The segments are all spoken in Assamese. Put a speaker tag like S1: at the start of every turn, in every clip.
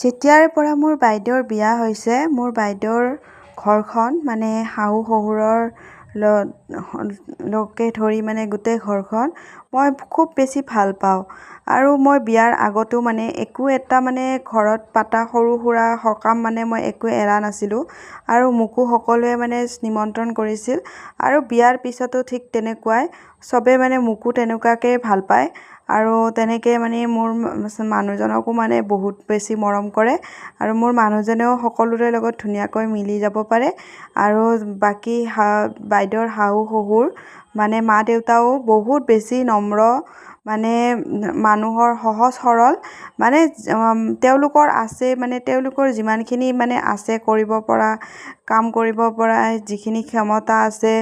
S1: যেতিয়াৰ পৰা মোৰ বাইদেউৰ বিয়া হৈছে মোৰ বাইদেউৰ ঘৰখন মানে শাহু শহুৰৰ লকে ধৰি মানে গোটেই ঘৰখন মই খুব বেছি ভাল পাওঁ আৰু মই বিয়াৰ আগতো মানে একো এটা মানে ঘৰত পাতা সৰু সুৰা সকাম মানে মই একো এৰা নাছিলোঁ আৰু মোকো সকলোৱে মানে নিমন্ত্ৰণ কৰিছিল আৰু বিয়াৰ পিছতো ঠিক তেনেকুৱাই চবে মানে মোকো তেনেকুৱাকৈ ভাল পায় আৰু তেনেকৈ মানে মোৰ মানুহজনকো মানে বহুত বেছি মৰম কৰে আৰু মোৰ মানুহজনেও সকলোৰে লগত ধুনীয়াকৈ মিলি যাব পাৰে আৰু বাকী বাইদেউৰ শাহু শহুৰ মানে মা দেউতাও বহুত বেছি নম্ৰ মানে মানুহৰ সহজ সৰল মানে তেওঁলোকৰ আছে মানে তেওঁলোকৰ যিমানখিনি মানে আছে কৰিব পৰা কাম কৰিব পৰা যিখিনি ক্ষমতা আছে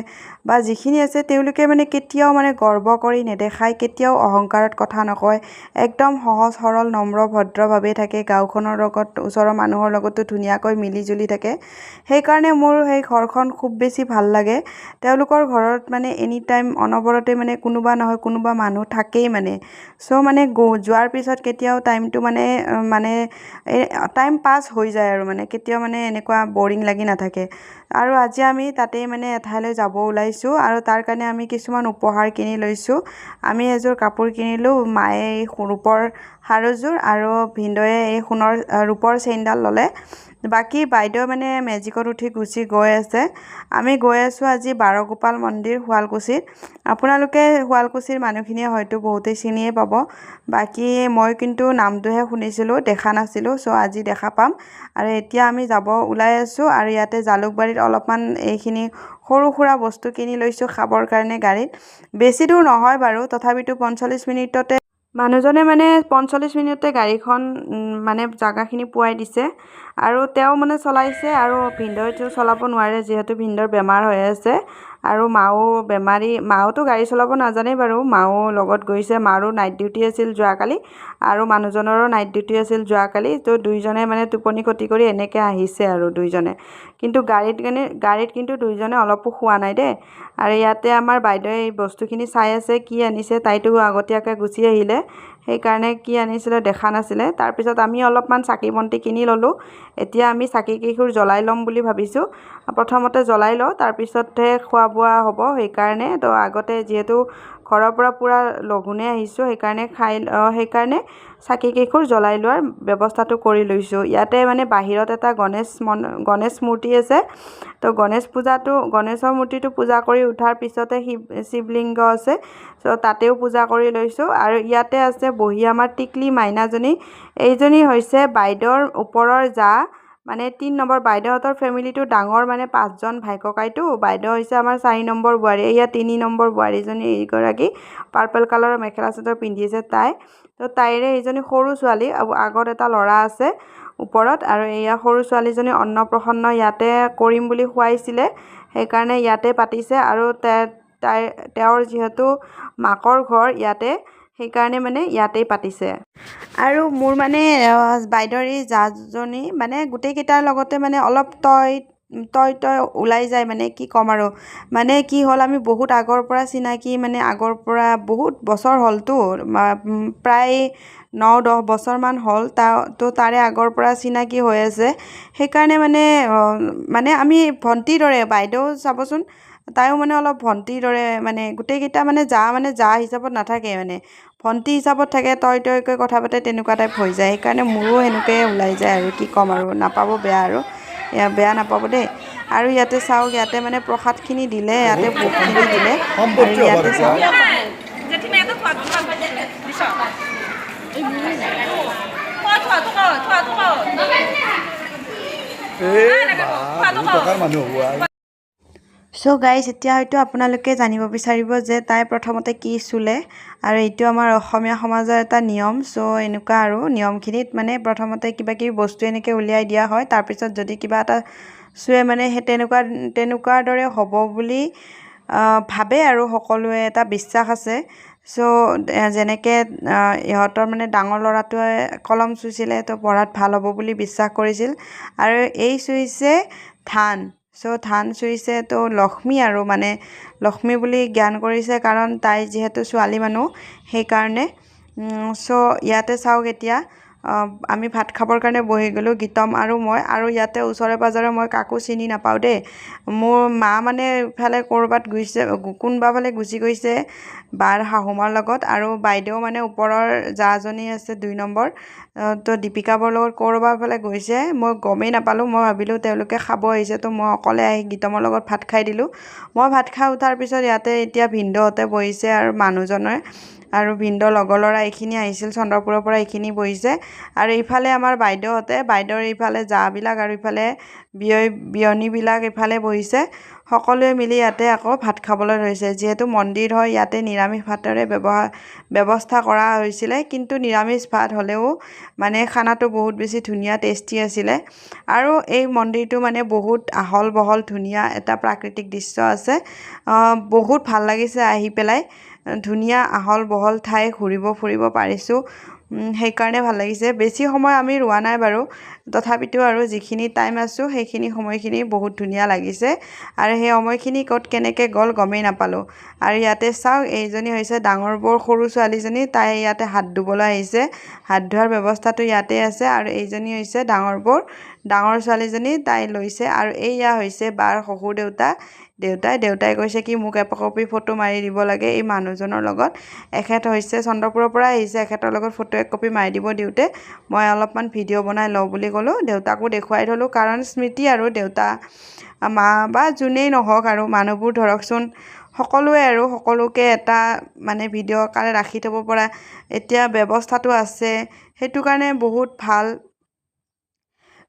S1: বা যিখিনি আছে তেওঁলোকে মানে কেতিয়াও মানে গৰ্ব কৰি নেদেখায় কেতিয়াও অহংকাৰত কথা নকয় একদম সহজ সৰল নম্ৰ ভদ্ৰভাৱে থাকে গাঁওখনৰ লগত ওচৰৰ মানুহৰ লগতো ধুনীয়াকৈ মিলি জুলি থাকে সেইকাৰণে মোৰ সেই ঘৰখন খুব বেছি ভাল লাগে তেওঁলোকৰ ঘৰত মানে এনি টাইম অনবৰতে মানে কোনোবা নহয় কোনোবা মানুহ থাকেই মানে মানে যোৱাৰ পিছত কেতিয়াও টাইমটো মানে টাইম পাছ হৈ যায় আৰু মানে কেতিয়াও মানে এনেকুৱা বৰিং লাগি নাথাকে আৰু আজি আমি তাতেই মানে এঠাইলৈ যাব ওলাইছোঁ আৰু তাৰ কাৰণে আমি কিছুমান উপহাৰ কিনি লৈছোঁ আমি এযোৰ কাপোৰ কিনিলোঁ মায়ে এই ৰূপৰ হাৰ এযোৰ আৰু ভিনদেউৱে এই ৰূপৰ চেইনডাল ল'লে বাকী বাইদেউ মানে মেজিকত উঠি গুচি গৈ আছে আমি গৈ আছোঁ আজি বাৰগোপাল মন্দিৰ শুৱালকুছিত আপোনালোকে শুৱালকুছিৰ মানুহখিনিয়ে হয়তো বহুতেই চিনিয়ে পাব বাকী মই কিন্তু নামটোহে শুনিছিলোঁ দেখা নাছিলোঁ আজি দেখা পাম আৰু এতিয়া আমি যাব ওলাই আছোঁ আৰু ইয়াতে জালুকবাৰীত অলপমান এইখিনি সৰু সুৰা বস্তু কিনি লৈছোঁ খাবৰ কাৰণে গাড়ীত বেছি দূৰ নহয় বাৰু তথাপিতো 45 মিনিটতে মানুহজনে মানে 45 মিনিটতে গাড়ীখন মানে জাগাখিনি পোৱাই দিছে আৰু তেওঁ মানে চলাইছে আৰু ভিনদেউটো চলাব নোৱাৰে যিহেতু ভিনদেউৰ বেমাৰ হৈ আছে আৰু মাও বেমাৰী মাওতো গাড়ী চলাব নাজানে বাৰু মাও লগত গৈছে মাৰো নাইট ডিউটি আছিল যোৱাকালি আৰু মানুহজনৰো নাইট ডিউটি আছিল যোৱাকালি তো দুইজনে মানে টোপনি ক্ষতি কৰি এনেকৈ আহিছে আৰু দুইজনে কিন্তু গাড়ীত কিন্তু দুইজনে অলপো খোৱা নাই দেই আৰু ইয়াতে আমাৰ বাইদেৱে এই বস্তুখিনি চাই আছে কি আনিছে তাইতো আগতীয়াকৈ গুচি আহিলে সেইকাৰণে কি আনিছিলে দেখা নাছিলে তাৰপিছত আমি অলপমান চাকি বন্তি কিনি ল'লোঁ এতিয়া আমি চাকি কেইখুৰ জ্বলাই ল'ম বুলি ভাবিছোঁ প্ৰথমতে জ্বলাই লওঁ তাৰপিছতহে খোৱা বোৱা হ'ব সেইকাৰণে তো আগতে যিহেতু ঘৰৰ পৰা পূৰা লঘোণে আহিছোঁ সেইকাৰণে চাকি কেইখুৰ জ্বলাই লোৱাৰ ব্যৱস্থাটো কৰি লৈছোঁ ইয়াতে মানে বাহিৰত এটা গণেশ মূৰ্তি আছে তো গণেশৰ মূৰ্তিটো পূজা কৰি উঠাৰ পিছতে শিৱলিংগ আছে তাতেও পূজা কৰি লৈছোঁ আৰু ইয়াতে আছে বহি আমাৰ টিকলি মাইনাজনী এইজনী হৈছে বাইদেউৰ ওপৰৰ জা মানে 3 নম্বৰ বাইদেউহঁতৰ ফেমিলিটো ডাঙৰ মানে 5জন ভাই ককাইটো বাইদেউ হৈছে আমাৰ 4 নম্বৰ বোৱাৰী এয়া 3 নম্বৰ বোৱাৰীজনী এইগৰাকী পাৰ্পল কালাৰৰ মেখেলা চাদৰ পিন্ধিছে তাই তো তাইৰে এইজনী সৰু ছোৱালী আগত এটা ল'ৰা আছে ওপৰত আৰু এয়া সৰু ছোৱালীজনী অন্নপ্ৰসন্ন ইয়াতে কৰিম বুলি খুৱাইছিলে সেইকাৰণে ইয়াতে পাতিছে আৰু তেওঁৰ যিহেতু মাকৰ ঘৰ ইয়াতে সেইকাৰণে মানে ইয়াতেই পাতিছে আৰু মোৰ মানে বাইদেউৰ এই জাজনী মানে গোটেইকেইটাৰ লগতে মানে অলপ তই ওলাই যায় মানে কি ক'ম আৰু মানে কি হ'ল আমি বহুত আগৰ পৰা চিনাকি মানে আগৰ পৰা বহুত বছৰ হ'লতো প্ৰায় 9-10 বছৰমান হ'ল তো তাৰে আগৰ পৰা চিনাকি হৈ আছে সেইকাৰণে মানে আমি ভণ্টিৰ দৰে বাইদেউ চাবচোন তাইও মানে অলপ ভণ্টিৰ দৰে মানে গোটেইকেইটা মানে যা হিচাপত নাথাকে মানে ভণ্টি হিচাপত থাকে তইকৈ কথা পাতে তেনেকুৱা টাইপ হৈ যায় সেইকাৰণে মোৰো সেনেকৈ ওলাই যায় আৰু কি ক'ম আৰু নাপাব বেয়া নাপাব দেই আৰু ইয়াতে চাওক ইয়াতে মানে প্ৰসাদখিনি দিলে ইয়াতে ভোগখিনি দিলে আৰু ইয়াতে চাওক গাইজ এতিয়া হয়তো আপোনালোকে জানিব বিচাৰিব যে তাই প্ৰথমতে কি চুলে আৰু এইটো আমাৰ অসমীয়া সমাজৰ এটা নিয়ম এনেকুৱা আৰু নিয়মখিনিত মানে প্ৰথমতে কিবা কিবি বস্তু এনেকৈ উলিয়াই দিয়া হয় তাৰপিছত যদি কিবা এটা চুৱে মানে সেই তেনেকুৱা দৰে হ'ব বুলি ভাবে আৰু সকলোৱে এটা বিশ্বাস আছে যেনেকৈ ইহঁতৰ মানে ডাঙৰ ল'ৰাটোৱে কলম চুইছিলে তো পঢ়াত ভাল হ'ব বুলি বিশ্বাস কৰিছিল আৰু এই চুইছে ধান ধান চুইছে তো লক্ষ্মী আৰু মানে লক্ষ্মী বুলি জ্ঞান কৰিছে কাৰণ তাই যিহেতু ছোৱালী মানুহ সেইকাৰণে ইয়াতে চাওক এতিয়া আমি ভাত খাবৰ কাৰণে বহি গ'লোঁ গীতম আৰু মই আৰু ইয়াতে ওচৰে পাজৰে মই কাকো চিনি নাপাওঁ দেই মোৰ মা মানে ইফালে ক'ৰবাত গৈছে কোনোবা ফালে গুচি গৈছে বাৰ শাহুমাৰ লগত আৰু বাইদেউ মানে ওপৰৰ জাজনী আছে 2 নম্বৰ তো দীপিকা বৰ লগত ক'ৰবাৰ ফালে গৈছে মই গমেই নাপালোঁ মই ভাবিলোঁ তেওঁলোকে খাব আহিছে তো মই অকলে আহি গীতমৰ লগত ভাত খাই দিলোঁ মই ভাত খাই উঠাৰ পিছত ইয়াতে এতিয়া ভিনদেউহঁতে বহিছে আৰু মানুহজনে আৰু ভিনদেউৰ লগৰ ল'ৰা এইখিনি আহিছিল চন্দ্ৰপুৰৰ পৰা এইখিনি বহিছে আৰু ইফালে আমাৰ বাইদেউৰ ইফালে জাবিলাক আৰু ইফালে বিয়নীবিলাক ইফালে বহিছে সকলোৱে মিলি ইয়াতে আকৌ ভাত খাবলৈ ধৰিছে যিহেতু মন্দিৰ হয় ইয়াতে নিৰামিষ ভাতৰে ব্যৱস্থা কৰা হৈছিলে কিন্তু নিৰামিষ ভাত হ'লেও মানে খানাটো বহুত বেছি ধুনীয়া টেষ্টি আছিলে আৰু এই মন্দিৰটো মানে বহুত আহল বহল ধুনীয়া এটা প্ৰাকৃতিক দৃশ্য আছে বহুত ভাল লাগিছে আহি পেলাই ধুনীয়া আহল বহল ঠাই ঘূৰিব ফুৰিব পাৰিছোঁ সেইকাৰণে ভাল লাগিছে বেছি সময় আমি ৰোৱা নাই বাৰু তথাপিতো আৰু যিখিনি টাইম আছোঁ সেইখিনি সময়খিনি বহুত ধুনীয়া লাগিছে আৰু সেই সময়খিনি ক'ত কেনেকৈ গ'ল গমেই নাপালোঁ আৰু ইয়াতে চাওক এইজনী হৈছে ডাঙৰ বৰ সৰু ছোৱালীজনী তাই ইয়াতে হাত ধুবলৈ আহিছে হাত ধোৱাৰ ব্যৱস্থাটো ইয়াতে আছে আৰু এইজনী হৈছে ডাঙৰ ছোৱালীজনী তাই লৈছে আৰু এইয়া হৈছে বাৰ শহুৰ দেউতাই কৈছে কি মোক একপি ফটো মাৰি দিব লাগে এই মানুহজনৰ লগত এখেত হৈছে চন্দ্ৰপুৰৰ পৰা আহিছে এখেতৰ লগত ফটো একপি মাৰি দিব দিওঁতে মই অলপমান ভিডিঅ' বনাই লওঁ বুলি ক'লোঁ দেউতাকো দেখুৱাই থলোঁ কাৰণ স্মৃতি আৰু দেউতা মা বা যোনেই নহওক আৰু মানুহবোৰ ধৰকচোন সকলোৱে আৰু সকলোকে এটা মানে ভিডিঅ' কাৰণে ৰাখি থ'ব পৰা এতিয়া ব্যৱস্থাটো আছে সেইটো কাৰণে বহুত ভাল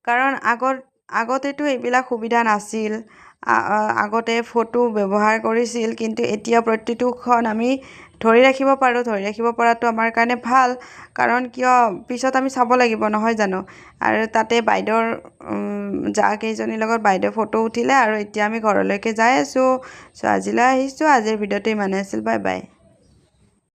S1: কাৰণ আগতেতো এইবিলাক সুবিধা নাছিল আগতে ফটো ব্যৱহাৰ কৰিছিল কিন্তু এতিয়া প্ৰতিটোখন আমি ধৰি ৰাখিব পাৰোঁ ধৰি ৰাখিব পৰাটো আমাৰ কাৰণে ভাল কাৰণ কিয় পিছত আমি চাব লাগিব নহয় জানো আৰু তাতে বাইদেউৰ কেইজনীৰ লগত বাইদেউ ফটো উঠিলে আৰু এতিয়া আমি ঘৰলৈকে যাই আছোঁ চ' আজিলৈ আহিছোঁ আজিৰ ভিডিঅ'টো ইমানেই আছিল বাই বাই